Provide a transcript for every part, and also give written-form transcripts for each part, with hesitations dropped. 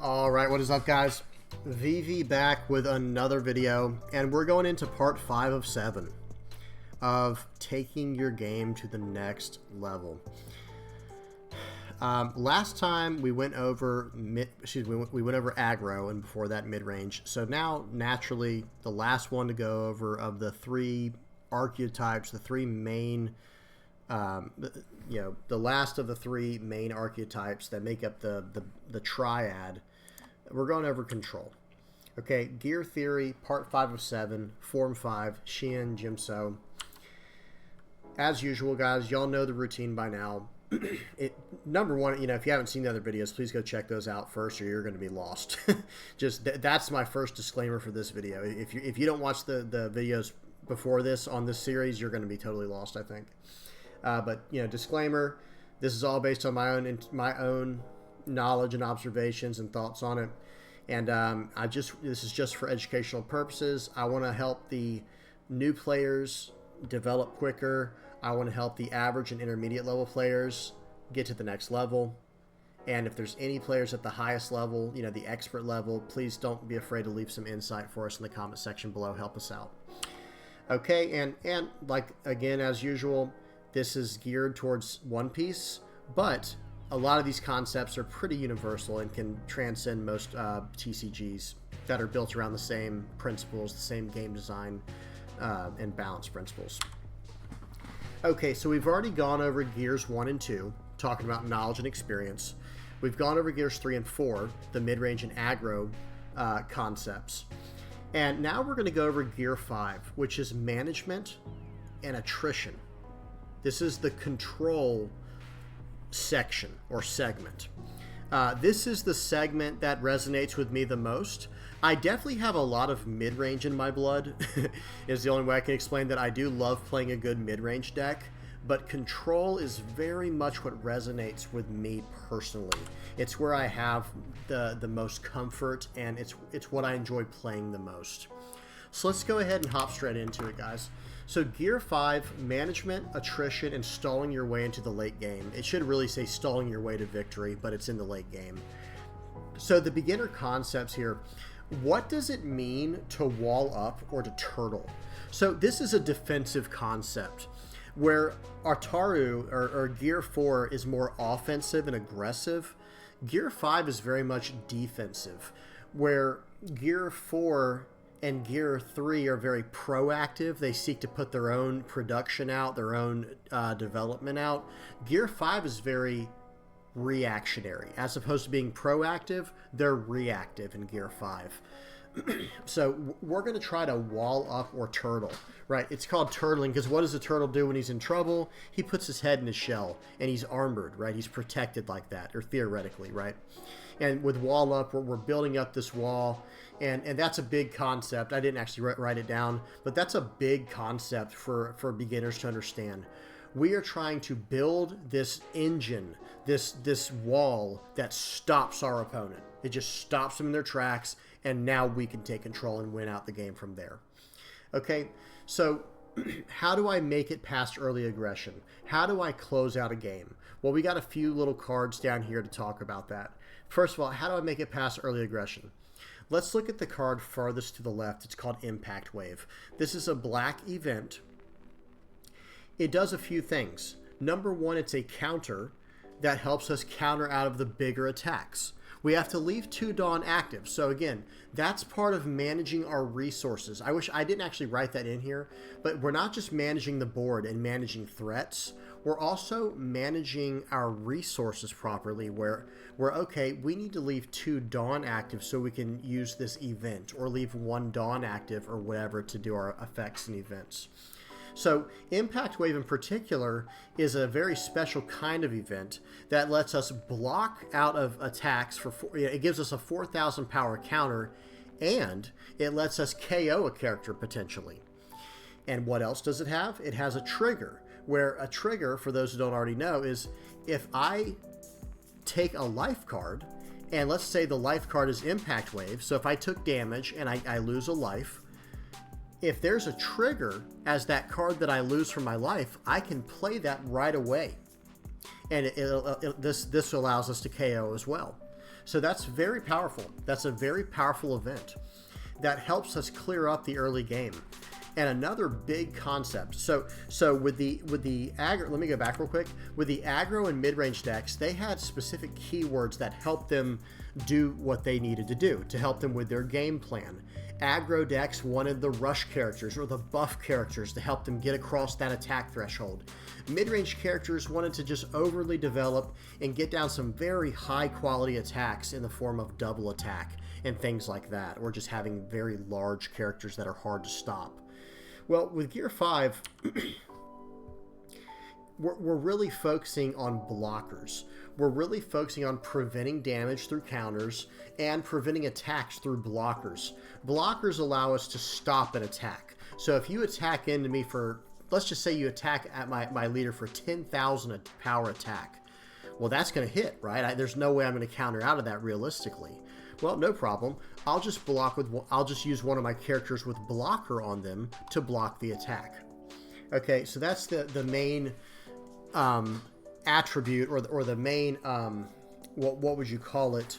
All right, what is up, guys? VV back with another video, and we're going into part 5 of 7 of taking your game to the next level. Last time we went over we went over aggro, and before that mid-range. So now, naturally, the last one to go over of the 3 archetypes, the 3 main, the last of the 3 main archetypes that make up the triad. We're going over control. Okay, Gear Theory, part 5 of 7, Form 5, Xian, Jimso. As usual, guys, y'all know the routine by now. Number one, if you haven't seen the other videos, please go check those out first, or you're going to be lost. That's my first disclaimer for this video. If you don't watch the videos before this on this series, you're going to be totally lost, I think. But disclaimer: this is all based on my own knowledge and observations and thoughts on it, and this is just for educational purposes. I want to help the new players develop quicker. I want to help the average and intermediate level players get to the next level. And if there's any players at the highest level, the expert level, please don't be afraid to leave some insight for us in the comment section below. Help us out. Okay, and like, again, as usual, this is geared towards One Piece, but a lot of these concepts are pretty universal and can transcend most TCGs that are built around the same principles, the same game design and balance principles. Okay, so we've already gone over Gears 1 and 2, talking about knowledge and experience. We've gone over Gears 3 and 4, the mid-range and aggro concepts. And now we're going to go over Gear 5, which is management and attrition. This is the control section or segment. This is the segment that resonates with me the most. I definitely have a lot of mid-range in my blood is the only way I can explain that. I do love playing a good mid-range deck, but control is very much what resonates with me personally. It's where I have the most comfort, and it's what I enjoy playing the most. So let's go ahead and hop straight into it, guys. So Gear 5, management, attrition, and stalling your way into the late game. It should really say stalling your way to victory, but it's in the late game. So the beginner concepts here. What does it mean to wall up or to turtle? So this is a defensive concept where Ataru or Gear 4 is more offensive and aggressive. Gear 5 is very much defensive, where Gear 4 and Gear 3 are very proactive. They seek to put their own production out, their own development out. Gear 5 is very reactionary. As opposed to being proactive, they're reactive in Gear 5. So we're going to try to wall up or turtle, right? It's called turtling because what does a turtle do when he's in trouble? He puts his head in his shell, and he's armored, right? He's protected like that, or theoretically, right? And with wall up, we're building up this wall, and that's a big concept. I didn't actually write it down, but that's a big concept for beginners to understand. We are trying to build this engine, this wall that stops our opponent. It just stops them in their tracks, and now we can take control and win out the game from there. Okay, so how do I make it past early aggression? How do I close out a game? Well, we got a few little cards down here to talk about that. First of all, how do I make it past early aggression? Let's look at the card farthest to the left. It's called Impact Wave. This is a black event. It does a few things. Number one, it's a counter that helps us counter out of the bigger attacks. We have to leave 2 Dawn active. So again, that's part of managing our resources. I wish I didn't actually write that in here, but we're not just managing the board and managing threats. We're also managing our resources properly, where okay, we need to leave 2 Dawn active so we can use this event, or leave 1 Dawn active or whatever to do our effects and events. So Impact Wave in particular is a very special kind of event that lets us block out of attacks it gives us a 4,000 power counter, and it lets us KO a character potentially. And what else does it have? It has a trigger, where a trigger, for those who don't already know, is if I take a life card, and let's say the life card is Impact Wave, so if I took damage and I lose a life, if there's a trigger as that card that I lose from my life, I can play that right away. And this allows us to KO as well. So that's very powerful. That's a very powerful event that helps us clear up the early game. And another big concept. So with the aggro, let me go back real quick. With the aggro and mid-range decks, they had specific keywords that helped them do what they needed to do to help them with their game plan. Aggro decks wanted the rush characters or the buff characters to help them get across that attack threshold. Mid-range characters wanted to just overly develop and get down some very high quality attacks in the form of double attack and things like that, or just having very large characters that are hard to stop. Well, with Gear 5, we're really focusing on blockers. We're really focusing on preventing damage through counters and preventing attacks through blockers. Blockers allow us to stop an attack. So if you attack into me for, let's just say you attack at my leader for 10,000 power attack. Well, that's going to hit, right? There's no way I'm going to counter out of that realistically. Well, no problem. I'll just use one of my characters with blocker on them to block the attack. Okay, so that's the main attribute or the main what would you call it,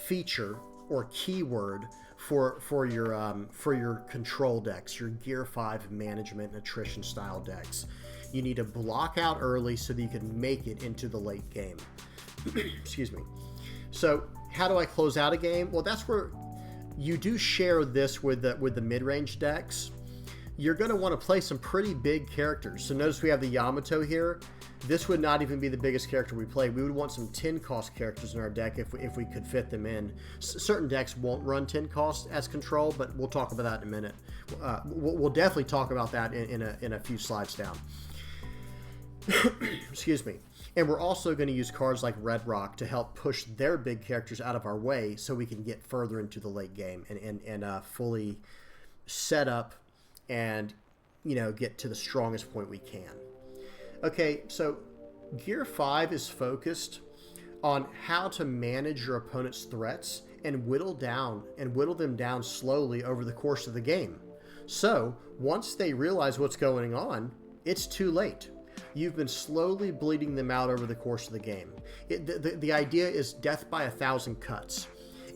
feature or keyword for your control decks, your Gear 5 management and attrition style decks. You need to block out early so that you can make it into the late game. Excuse me. So how do I close out a game? Well, that's where you do share this with the mid-range decks. You're going to want to play some pretty big characters. So notice we have the Yamato here. This would not even be the biggest character we play. We would want some 10 cost characters in our deck if we could fit them in. Certain decks won't run 10 cost as control, but we'll talk about that in a minute. We'll definitely talk about that in a few slides down. Excuse me. And we're also going to use cards like Red Rock to help push their big characters out of our way so we can get further into the late game and fully set up and, get to the strongest point we can. Okay, so Gear 5 is focused on how to manage your opponent's threats and whittle them down slowly over the course of the game. So once they realize what's going on, it's too late. You've been slowly bleeding them out over the course of the game. The idea is death by 1,000 cuts.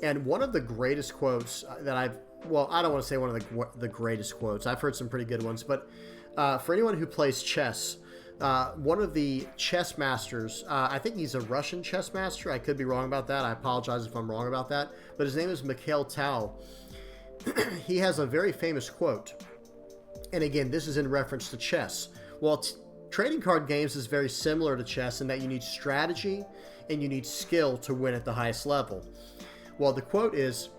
And one of the greatest quotes that I don't want to say one of the greatest quotes. I've heard some pretty good ones, but for anyone who plays chess, one of the chess masters, I think he's a Russian chess master. I could be wrong about that. I apologize if I'm wrong about that. But his name is Mikhail Tal. He has a very famous quote. And again, this is in reference to chess. Well, trading card games is very similar to chess in that you need strategy and you need skill to win at the highest level. Well, the quote is,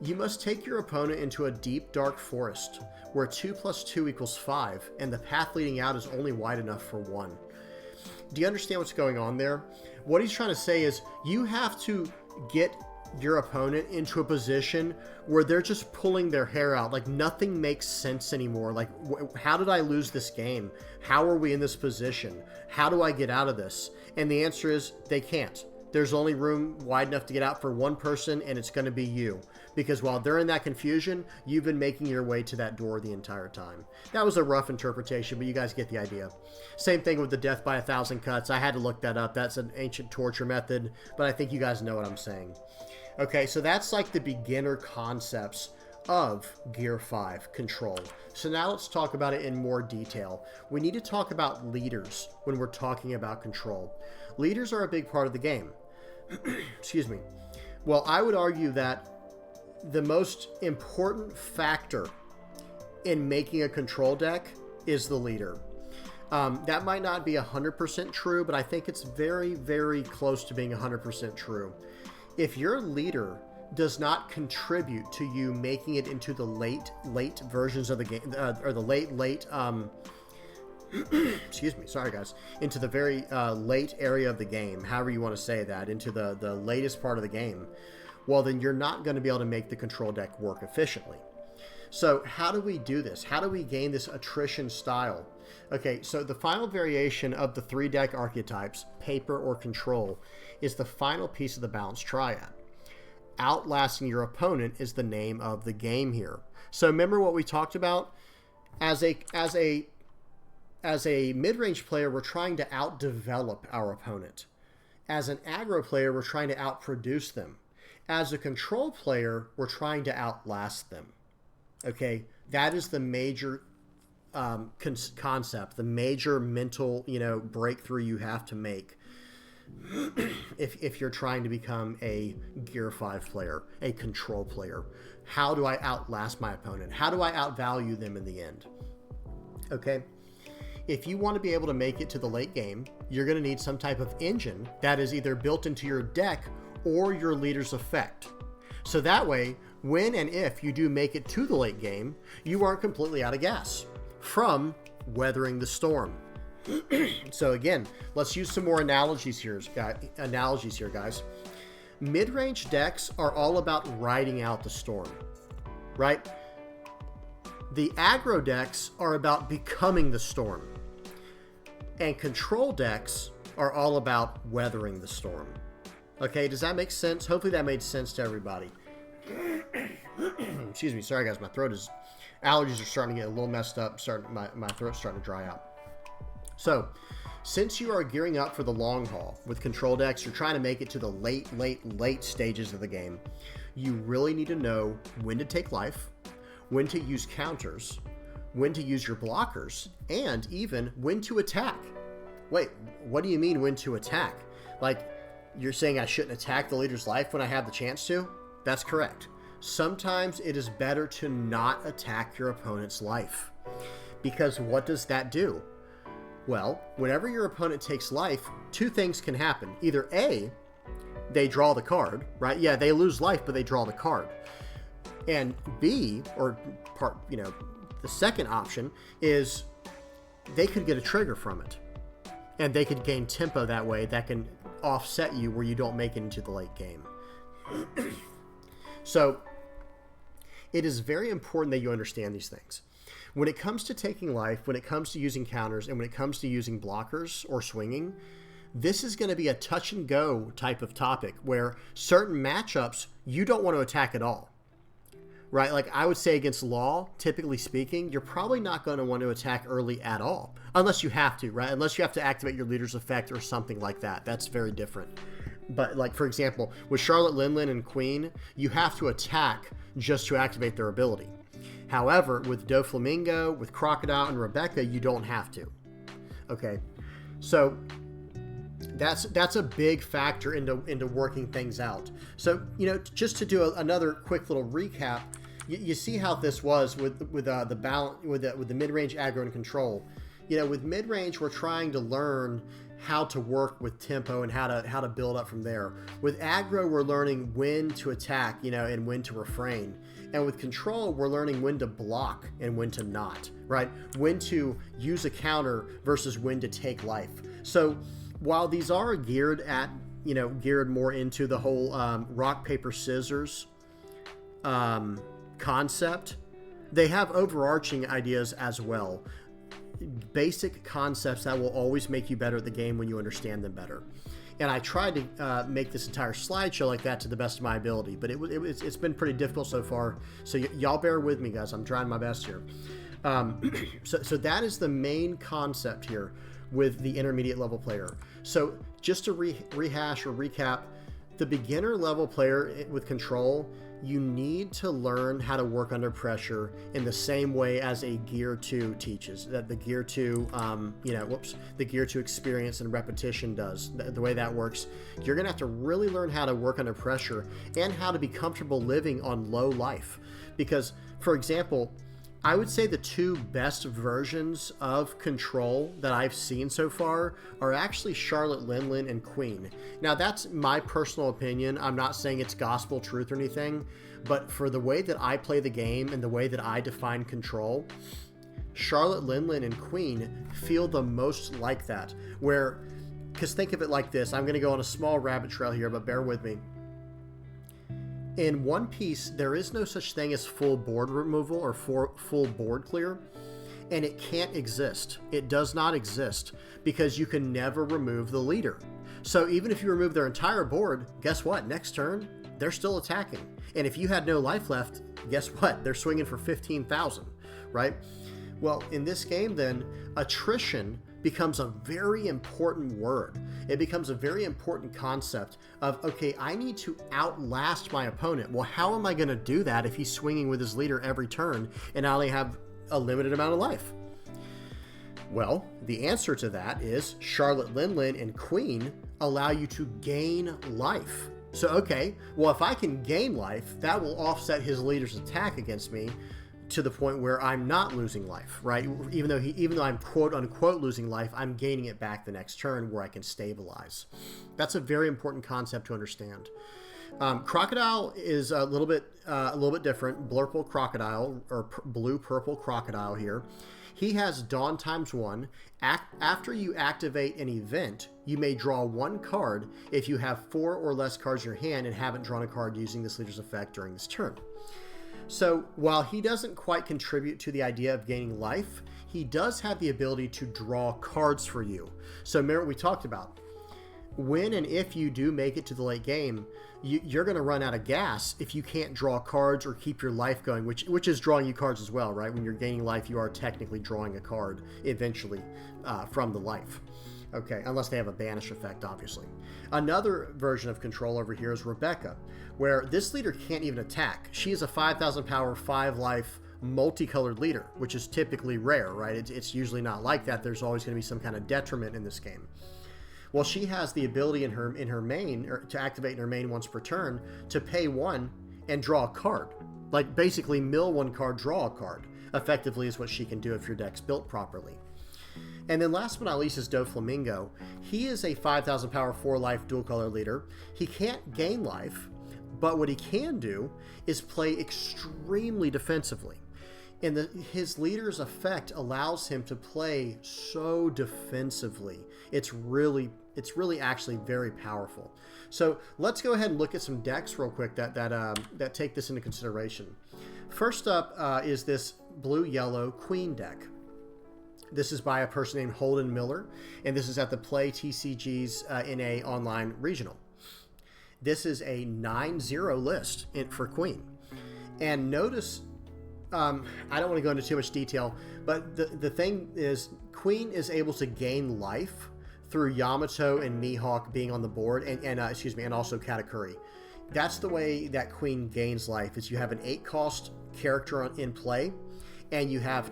"You must take your opponent into a deep, dark forest where 2 + 2 = 5, and the path leading out is only wide enough for one." Do you understand what's going on there? What he's trying to say is you have to get your opponent into a position where they're just pulling their hair out. Like nothing makes sense anymore. Like, how did I lose this game? How are we in this position? How do I get out of this? And the answer is they can't. There's only room wide enough to get out for one person, and it's going to be you. Because while they're in that confusion, you've been making your way to that door the entire time. That was a rough interpretation, but you guys get the idea. Same thing with the death by 1,000 cuts. I had to look that up. That's an ancient torture method, but I think you guys know what I'm saying. Okay, so that's like the beginner concepts of Gear 5 control. So now let's talk about it in more detail. We need to talk about leaders when we're talking about control. Leaders are a big part of the game. Excuse me. Well, I would argue that the most important factor in making a control deck is the leader. That might not be 100% true, but I think it's very, very close to being 100% true. If your leader does not contribute to you making it into the late versions of the game, or the late excuse me, sorry guys, into the very late area of the game, however you want to say that, into the latest part of the game, well, then you're not going to be able to make the control deck work efficiently. So how do we do this? How do we gain this attrition style? Okay, so the final variation of the 3 deck archetypes, paper or control, is the final piece of the balanced triad. Outlasting your opponent is the name of the game here. So remember what we talked about? As a mid-range player, we're trying to outdevelop our opponent. As an aggro player, we're trying to outproduce them. As a control player, we're trying to outlast them. Okay, that is the major concept, the major mental, breakthrough you have to make if you're trying to become a Gear 5 player, a control player. How do I outlast my opponent? How do I outvalue them in the end? Okay, if you want to be able to make it to the late game, you're going to need some type of engine that is either built into your deck or your leader's effect. So that way, when and if you do make it to the late game, you aren't completely out of gas from weathering the storm. So again, let's use some more analogies here, guys. Mid-range decks are all about riding out the storm, right? The aggro decks are about becoming the storm. And control decks are all about weathering the storm. Okay, does that make sense? Hopefully that made sense to everybody. Excuse me, sorry guys, my throat is... Allergies are starting to get a little messed up. My throat's starting to dry out. So, since you are gearing up for the long haul with control decks, you're trying to make it to the late stages of the game, you really need to know when to take life, when to use counters, when to use your blockers, and even when to attack. Wait, what do you mean when to attack? Like, you're saying I shouldn't attack the leader's life when I have the chance to? That's correct. Sometimes it is better to not attack your opponent's life. Because what does that do? Well, whenever your opponent takes life, two things can happen. Either A, they draw the card, right? Yeah, they lose life, but they draw the card. And B, the second option is they could get a trigger from it. And they could gain tempo that way that can offset you where you don't make it into the late game. So, it is very important that you understand these things. When it comes to taking life, when it comes to using counters, and when it comes to using blockers or swinging, this is going to be a touch and go type of topic where certain matchups you don't want to attack at all. Right? Like I would say against Law, typically speaking, you're probably not going to want to attack early at all. Unless you have to, right? Unless you have to activate your leader's effect or something like that. That's very different. But like, for example, with Charlotte Linlin and Queen, you have to attack just to activate their ability. However, with Doflamingo, with Crocodile, and Rebecca, you don't have to. Okay, so that's a big factor into working things out. So, just to do another quick little recap, you see how this was with the balance with the mid-range aggro and control. With mid-range, we're trying to learn how to work with tempo and how to build up from there. With aggro, we're learning when to attack, and when to refrain. And with control, we're learning when to block and when to not, right? When to use a counter versus when to take life. So while these are geared more into the whole rock, paper, scissors concept, they have overarching ideas as well. Basic concepts that will always make you better at the game when you understand them better. And I tried to make this entire slideshow like that to the best of my ability, but it's been pretty difficult so far. So y'all bear with me, guys. I'm trying my best here. So that is the main concept here with the intermediate level player. So just to rehash or recap, the beginner level player with control, you need to learn how to work under pressure in the same way as a Gear 2 teaches, that the Gear 2, the Gear 2 experience and repetition does. The way that works, you're going to have to really learn how to work under pressure and how to be comfortable living on low life. Because, for example, I would say the two best versions of control that I've seen so far are actually Charlotte Linlin and Queen. Now, that's my personal opinion. I'm not saying it's gospel truth or anything, but for the way that I play the game and the way that I define control, Charlotte Linlin and Queen feel the most like that. Because think of it like this. I'm going to go on a small rabbit trail here, but bear with me. In One Piece, there is no such thing as full board removal or full board clear, and it can't exist. It does not exist because you can never remove the leader. So even if you remove their entire board, guess what? Next turn, they're still attacking. And if you had no life left, guess what? They're swinging for 15,000, right? Well, in this game then, attrition becomes a very important word. It becomes a very important concept of, okay, I need to outlast my opponent. Well, how am I going to do that if he's swinging with his leader every turn and I only have a limited amount of life? Well, the answer to that is Charlotte Linlin and Queen allow you to gain life. So, okay, well, if I can gain life, that will offset his leader's attack against me to the point where I'm not losing life, right? Even though I'm quote unquote losing life, I'm gaining it back the next turn where I can stabilize. That's a very important concept to understand. Crocodile is a little bit different. Blurple Crocodile, or blue purple Crocodile here. He has Dawn ×1. After you activate an event, you may draw one card if you have 4 or less cards in your hand and haven't drawn a card using this leader's effect during this turn. So while he doesn't quite contribute to the idea of gaining life, he does have the ability to draw cards for you. So remember what we talked about. When and if you do make it to the late game, you're going to run out of gas if you can't draw cards or keep your life going, which is drawing you cards as well, right? When you're gaining life, you are technically drawing a card eventually from the life. Okay, unless they have a banish effect, obviously. Another version of control over here is Rebecca, where this leader can't even attack. She is a 5,000 power, 5 life, multicolored leader, which is typically rare, right? It's usually not like that. There's always going to be some kind of detriment in this game. Well, she has the ability in her main, or to activate in her main once per turn, to pay 1 and draw a card. Like basically mill 1 card, draw a card. Effectively is what she can do if your deck's built properly. And then last but not least is Doflamingo. He is a 5,000 power, 4 life dual color leader. He can't gain life, but what he can do is play extremely defensively. And his leader's effect allows him to play so defensively. It's really actually very powerful. So let's go ahead and look at some decks real quick that take this into consideration. First up is this blue-yellow Queen deck. This is by a person named Holden Miller, and this is at the Play TCG's NA online regional. This is a 9-0 list for Queen. And notice, I don't want to go into too much detail, but the thing is, Queen is able to gain life through Yamato and Mihawk being on the board, and also Katakuri. That's the way that Queen gains life, is you have an 8-cost character in play, and you have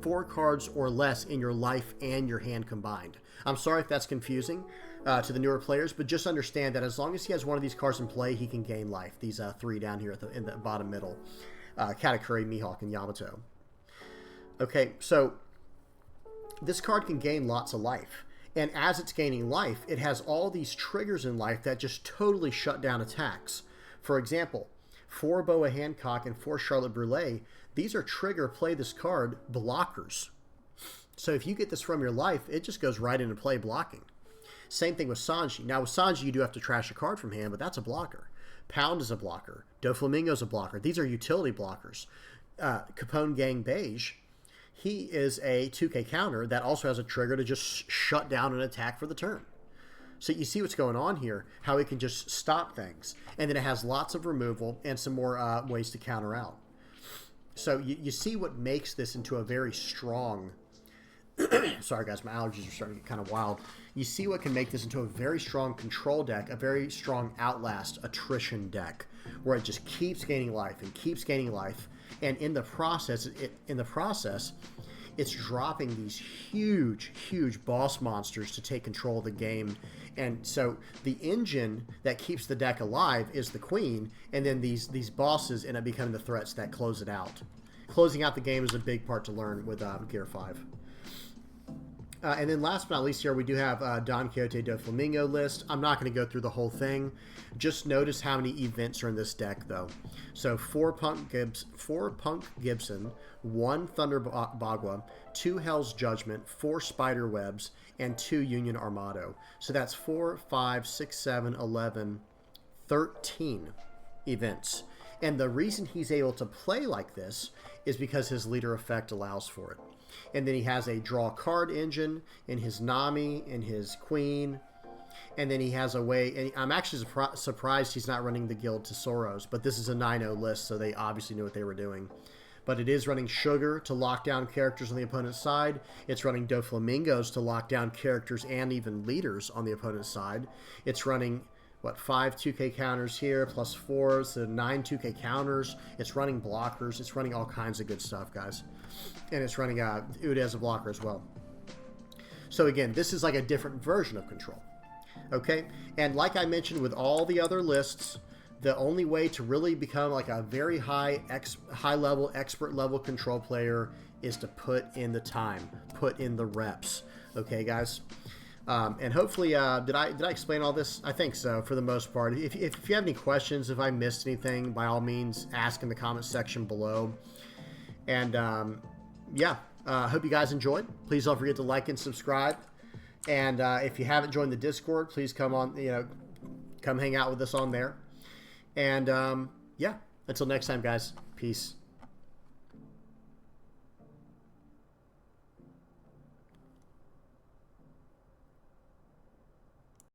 4 cards or less in your life and your hand combined. I'm sorry if that's confusing to the newer players, but just understand that as long as he has one of these cards in play, he can gain life. These 3 down here in the bottom middle. Katakuri, Mihawk, and Yamato. Okay, so this card can gain lots of life. And as it's gaining life, it has all these triggers in life that just totally shut down attacks. For example, 4 Boa Hancock and 4 Charlotte Brûlée, these are trigger play this card blockers. So if you get this from your life, it just goes right into play blocking. Same thing with Sanji. Now with Sanji, you do have to trash a card from hand, but that's a blocker. Pound is a blocker. Doflamingo is a blocker. These are utility blockers. Capone Gang Beige, he is a 2K counter that also has a trigger to just shut down an attack for the turn. So you see what's going on here, how it can just stop things. And then it has lots of removal and some more ways to counter out. So you see what makes this into a very strong... Sorry guys, my allergies are starting to get kind of wild. You see what can make this into a very strong control deck, a very strong outlast attrition deck, where it just keeps gaining life and keeps gaining life. And in the process, it's dropping these huge boss monsters to take control of the game. And so the engine that keeps the deck alive is the Queen, and then these bosses end up becoming the threats that close it out. Closing out the game is a big part to learn with Gear 5. And then last but not least here, we do have Don Quixote Doflamingo list. I'm not going to go through the whole thing. Just notice how many events are in this deck, though. So 4 Punk Gibson, 1 Thunder Bagua, 2 Hell's Judgment, 4 Spider Webs, and 2 Union Armado. So that's 4, 5, 6, 7, 11, 13 events. And the reason he's able to play like this is because his leader effect allows for it. And then he has a draw card engine in his Nami, in his Queen. And then he has a way, and I'm actually surprised he's not running the Guild Tesoros, but this is a 9-0 list, so they obviously knew what they were doing. but it is running Sugar to lock down characters on the opponent's side. It's running Doflamingos to lock down characters and even leaders on the opponent's side. It's running, what, 5 2K counters here, plus 4, so 9 2K counters. It's running blockers. It's running all kinds of good stuff, guys. And it's running Ude as a blocker as well. So again, this is like a different version of Control. Okay? And like I mentioned with all the other lists, the only way to really become like a very high level, expert level Control player is to put in the time, put in the reps. Okay, guys? And hopefully, did I explain all this? I think so, for the most part. If you have any questions, if I missed anything, by all means, ask in the comment section below. And yeah, hope you guys enjoyed. Please don't forget to like and subscribe. And if you haven't joined the Discord, please come on, come hang out with us on there. And yeah, until next time, guys, peace.